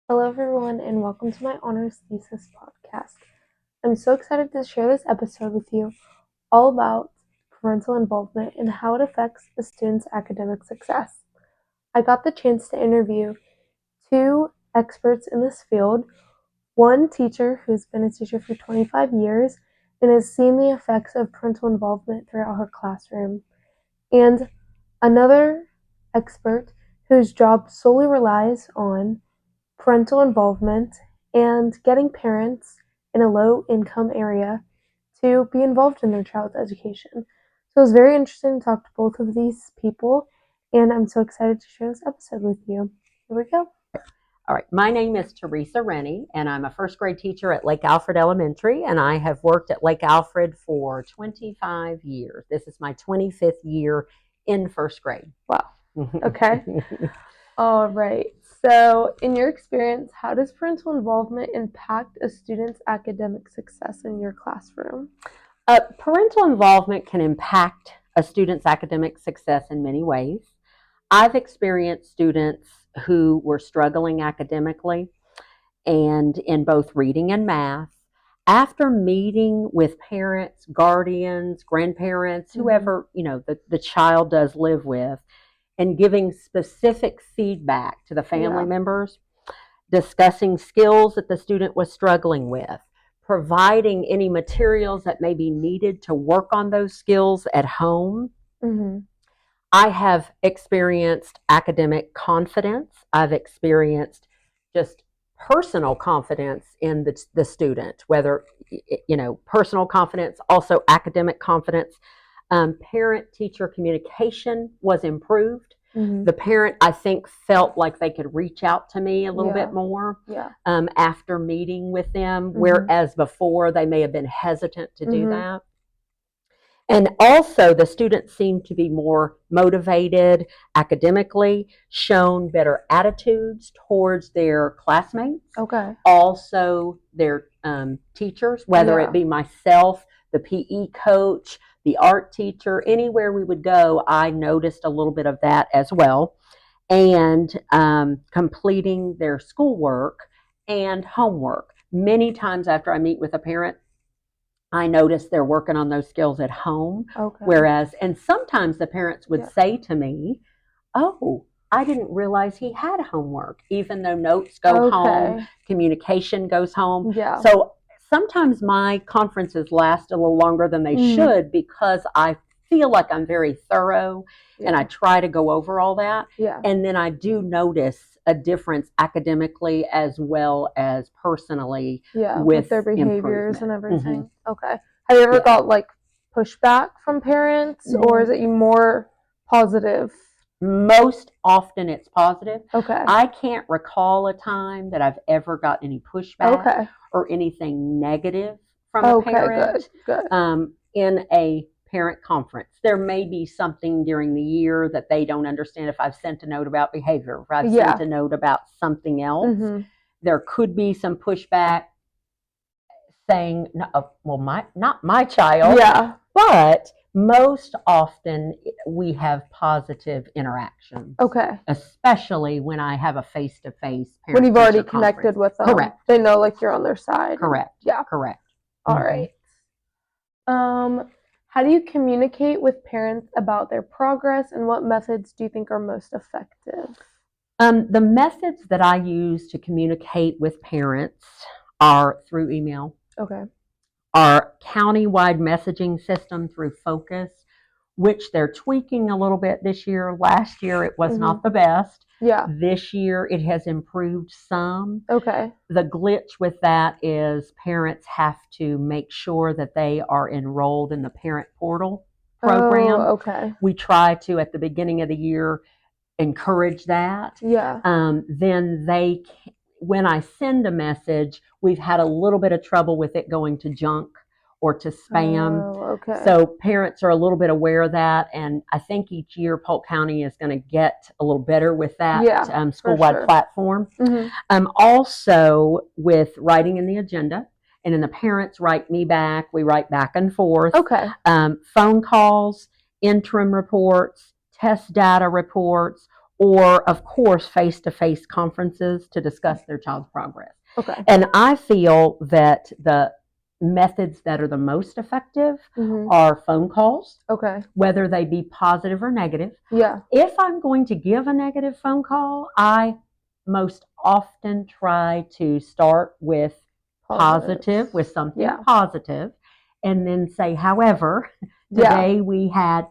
Hello, everyone, and welcome to my honors thesis podcast. I'm so excited to share this episode with you all about parental involvement and how it affects a student's academic success. I got the chance to interview two experts in this field, one teacher who's been a teacher for 25 years and has seen the effects of parental involvement throughout her classroom, and another expert whose job solely relies on parental involvement and getting parents in a low income area to be involved in their child's education. So it was very interesting to talk to both of these people, and I'm so excited to share this episode with you. Here we go. All right, my name is Teresa Rennie, and I'm a first grade teacher at Lake Alfred Elementary, and I have worked at Lake Alfred for 25 years. This is my 25th year in first grade. Wow. Okay. All right. So, in your experience, how does parental involvement impact a student's academic success in your classroom? Parental involvement can impact a student's academic success in many ways. I've experienced students who were struggling academically and in both reading and math. After meeting with parents, guardians, grandparents, whoever the child does live with, and giving specific feedback to the family members, discussing skills that the student was struggling with, providing any materials that may be needed to work on those skills at home. I have experienced academic confidence. I've experienced just personal confidence in the student, whether, personal confidence, also academic confidence. Parent-teacher communication was improved. The parent, I think, felt like they could reach out to me a little bit more after meeting with them, whereas before they may have been hesitant to do that. And also, the students seem to be more motivated academically, shown better attitudes towards their classmates. Okay. Also, their teachers, whether it be myself, the PE coach, the art teacher, anywhere we would go, I noticed a little bit of that as well. And completing their schoolwork and homework. Many times after I meet with a parent, I notice they're working on those skills at home. Okay. Whereas, and sometimes the parents would say to me, "Oh, I didn't realize he had homework," even though notes go home, communication goes home. Yeah. So sometimes my conferences last a little longer than they should, because I feel like I'm very thorough and I try to go over all that. Yeah. And then I do notice a difference academically as well as personally with their behaviors and everything. Okay. Have you ever got pushback from parents, or is it more positive? Most often it's positive. Okay. I can't recall a time that I've ever got any pushback or anything negative from a parent. Good. In a parent conference. There may be something during the year that they don't understand if I've sent a note about behavior, if I've sent a note about something else. There could be some pushback saying, not my child. Yeah. But most often we have positive interaction. Okay. Especially when I have a face-to-face parent. When you've already connected with them. Correct. They know you're on their side. Correct. Yeah. Correct. All right. How do you communicate with parents about their progress, and what methods do you think are most effective? The methods that I use to communicate with parents are through email. Okay. Our county-wide messaging system through Focus, which they're tweaking a little bit this year. Last year it was not the best. Yeah. This year it has improved some. Okay. The glitch with that is parents have to make sure that they are enrolled in the parent portal program. Oh, okay. We try to, at the beginning of the year, encourage that. Yeah. Then when I send a message, we've had a little bit of trouble with it going to junk or to spam. Oh, okay. So parents are a little bit aware of that, and I think each year Polk County is going to get a little better with that school-wide platform. Also with writing in the agenda, and then the parents write me back, we write back and forth. Okay. Phone calls, interim reports, test data reports, or, of course, face-to-face conferences to discuss their child's progress. Okay. And I feel that the methods that are the most effective are phone calls, Okay. whether they be positive or negative. Yeah. If I'm going to give a negative phone call, I most often try to start with positive, with something positive, and then say, however, today we had,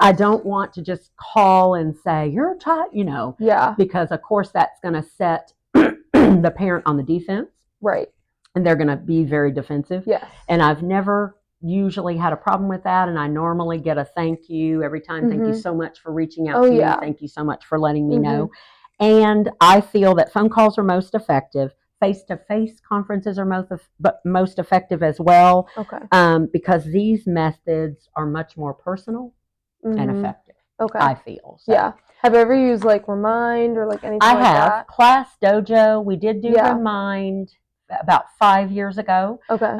I don't want to just call and say, you're tired, because of course that's going to set the parent on the defense. Right. And they're going to be very defensive. Yes. And I've never usually had a problem with that. And I normally get a thank you every time. Thank you so much for reaching out to me. Thank you so much for letting me know. And I feel that phone calls are most effective. Face-to-face conferences are most effective as well. Okay. Because these methods are much more personal and effective. Okay. I feel. So. Yeah. Have you ever used like Remind or like anything like that? I have. Class Dojo. We did do Remind about 5 years ago. Okay.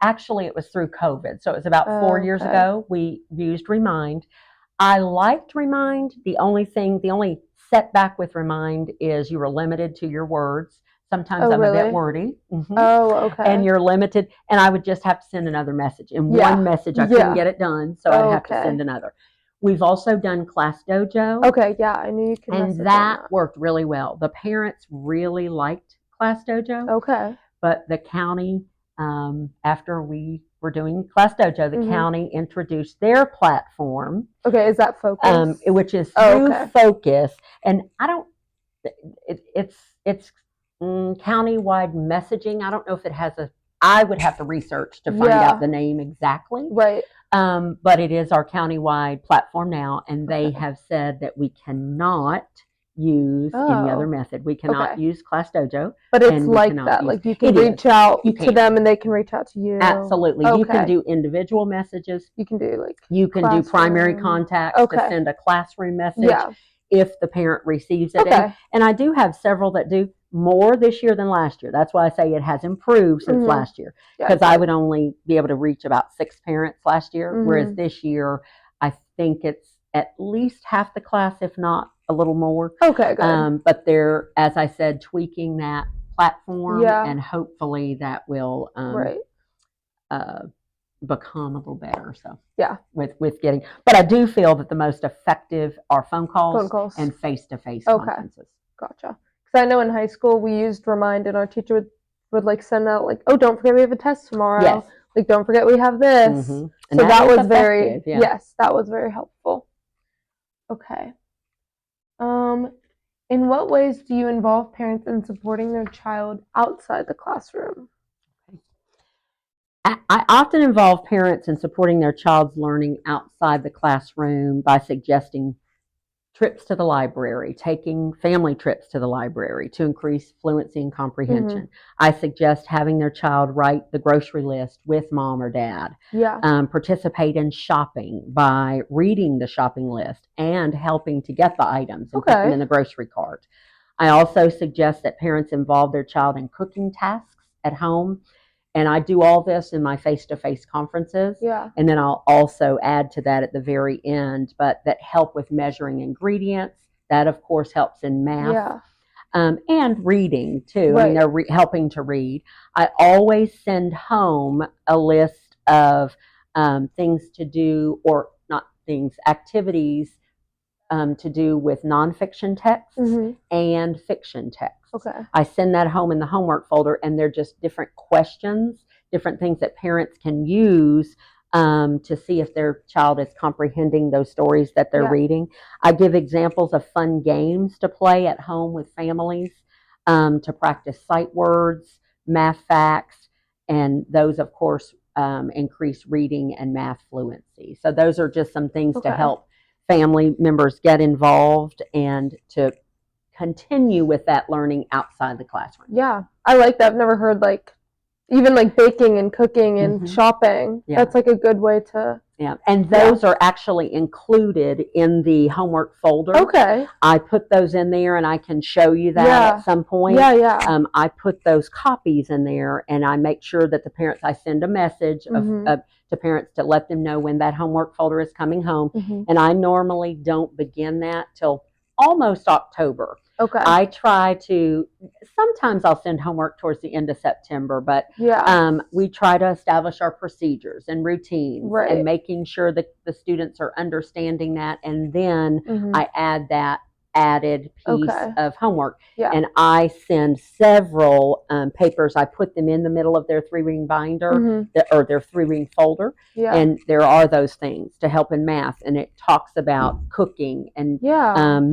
Actually, it was through COVID. So it was about 4 years ago. We used Remind. I liked Remind. The only setback with Remind is you were limited to your words. Sometimes I'm a bit wordy. Oh, okay. And you're limited. And I would just have to send another message. In one message, I couldn't get it done. So I'd have to send another. We've also done Class Dojo. Okay, yeah, I knew you could. And that worked really well. The parents really liked Class Dojo. Okay. But the county, after we were doing Class Dojo, the county introduced their platform. Okay, is that Focus? Which is through Focus. And I don't, it's countywide messaging. I don't know if it has I would have to research to find out the name exactly. Right. But it is our countywide platform now, and they have said that we cannot use any other method. We cannot use Class Dojo. But it's like that. Like you can reach out to them and they can reach out to you. Absolutely. You can do individual messages. You can do you can do primary contacts to send a classroom message if the parent receives it. And I do have several that do more this year than last year. That's why I say it has improved since last year, because I would only be able to reach about 6 parents last year, whereas this year I think it's at least half the class, if not a little more. Okay, good. But they're, as I said, tweaking that platform, and hopefully that will become a little better. So with getting, but I do feel that the most effective are phone calls and face-to-face conferences. Gotcha. Because I know in high school we used Remind, and our teacher would like send out like, oh, don't forget we have a test tomorrow. Yes. Like, don't forget we have this. So that was very that was very helpful. Okay. In what ways do you involve parents in supporting their child outside the classroom? I often involve parents in supporting their child's learning outside the classroom by suggesting trips to the library, taking family trips to the library to increase fluency and comprehension. I suggest having their child write the grocery list with mom or dad. Participate in shopping by reading the shopping list and helping to get the items and put them in the grocery cart. I also suggest that parents involve their child in cooking tasks at home. And I do all this in my face-to-face conferences. And then I'll also add to that at the very end, but that help with measuring ingredients. That, of course, helps in math. And reading, too. I mean, they're helping to read. I always send home a list of things to do, or not things, activities to do with nonfiction texts and fiction texts. I send that home in the homework folder, and they're just different questions, different things that parents can use to see if their child is comprehending those stories that they're reading. I give examples of fun games to play at home with families to practice sight words, math facts, and those, of course, increase reading and math fluency. So those are just some things to help family members get involved and to continue with that learning outside the classroom. Yeah, I like that. I've never heard like even like baking and cooking and shopping. That's like a good way to. And those are actually included in the homework folder. I put those in there, and I can show you that at some point. I put those copies in there, and I make sure that the parents, I send a message to parents to let them know when that homework folder is coming home. And I normally don't begin that till almost October. Okay. I try to, sometimes I'll send homework towards the end of September, but we try to establish our procedures and routines and making sure that the students are understanding that. And then I add that added piece of homework. And I send several papers. I put them in the middle of their 3-ring binder or their 3-ring folder. And there are those things to help in math. And it talks about cooking and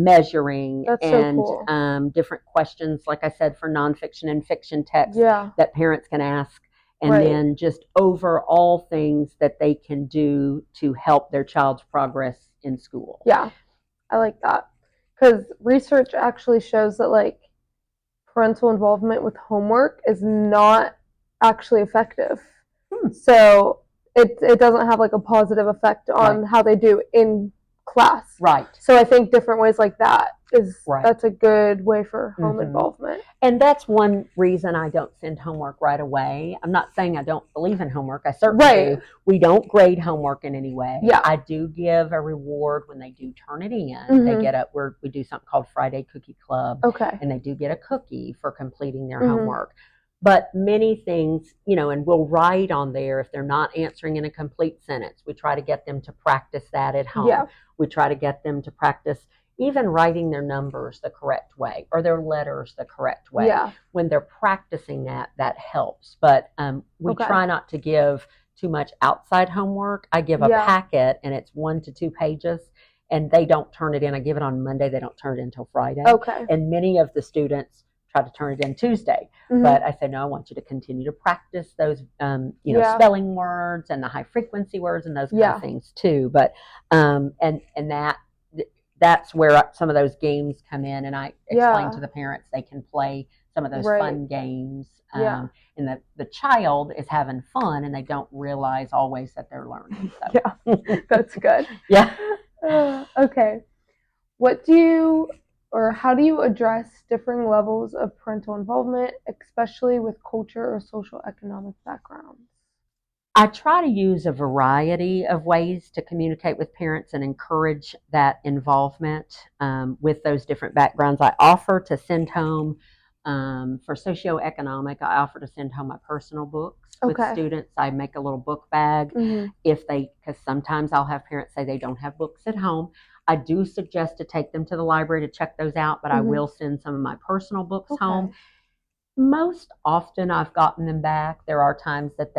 measuring. That's and so cool. Different questions, like I said, for nonfiction and fiction text that parents can ask. And then just overall things that they can do to help their child's progress in school. Yeah, I like that. Because research actually shows that like parental involvement with homework is not actually effective. So it doesn't have like a positive effect on how they do in class. So I think different ways like that that's a good way for home involvement. And that's one reason I don't send homework right away. I'm not saying I don't believe in homework. I certainly do. We don't grade homework in any way. I do give a reward when they do turn it in. They get we do something called Friday Cookie Club. And they do get a cookie for completing their homework. But many things, and we'll write on there if they're not answering in a complete sentence. We try to get them to practice that at home. We try to get them to practice even writing their numbers the correct way or their letters the correct way. When they're practicing that helps. But we try not to give too much outside homework. I give a packet, and it's 1 to 2 pages, and they don't turn it in. I give it on Monday. They don't turn it in until Friday. And many of the students try to turn it in Tuesday. But I say, no, I want you to continue to practice those, spelling words and the high frequency words and those kind of things too. But, and that's where some of those games come in. And I explain to the parents, they can play some of those fun games. And the child is having fun, and they don't realize always that they're learning. So. That's good. Okay. How do you address differing levels of parental involvement, especially with culture or social economic backgrounds? I try to use a variety of ways to communicate with parents and encourage that involvement with those different backgrounds. I offer to send home, for socioeconomic, I offer to send home my personal books with students. I make a little book bag because sometimes I'll have parents say they don't have books at home. I do suggest to take them to the library to check those out, but I will send some of my personal books home. Most often I've gotten them back. There are times that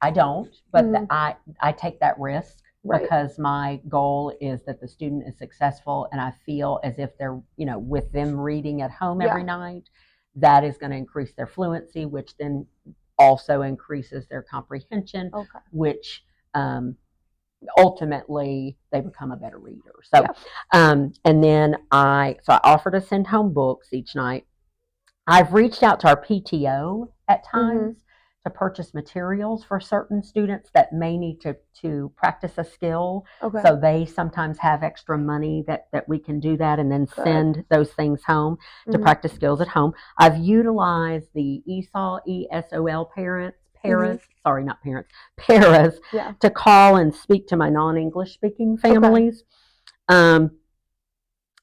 I don't, but I take that risk because my goal is that the student is successful, and I feel as if they're, with them reading at home every night, that is going to increase their fluency, which then also increases their comprehension, which ultimately they become a better reader. So, and then I offer to send home books each night. I've reached out to our PTO at times to purchase materials for certain students that may need to practice a skill. So they sometimes have extra money that we can do that and then send those things home to practice skills at home. I've utilized the ESOL paras to call and speak to my non-English speaking families.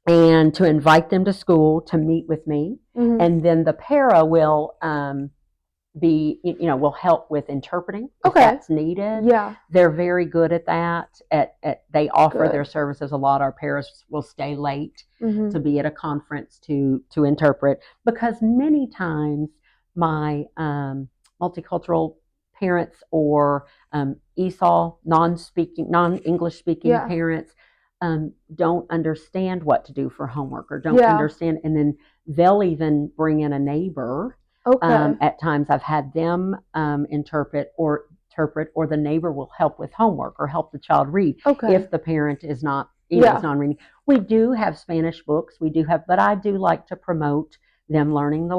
And to invite them to school to meet with me. And then the para will will help with interpreting if that's needed. They're very good at that. They offer their services a lot. Our paras will stay late to be at a conference to interpret, because many times my multicultural parents or ESOL non-English speaking parents don't understand what to do for homework or don't understand, and then they'll even bring in a neighbor. At times I've had them interpret, or the neighbor will help with homework or help the child read if the parent is not reading. We do have Spanish books, but I do like to promote them learning the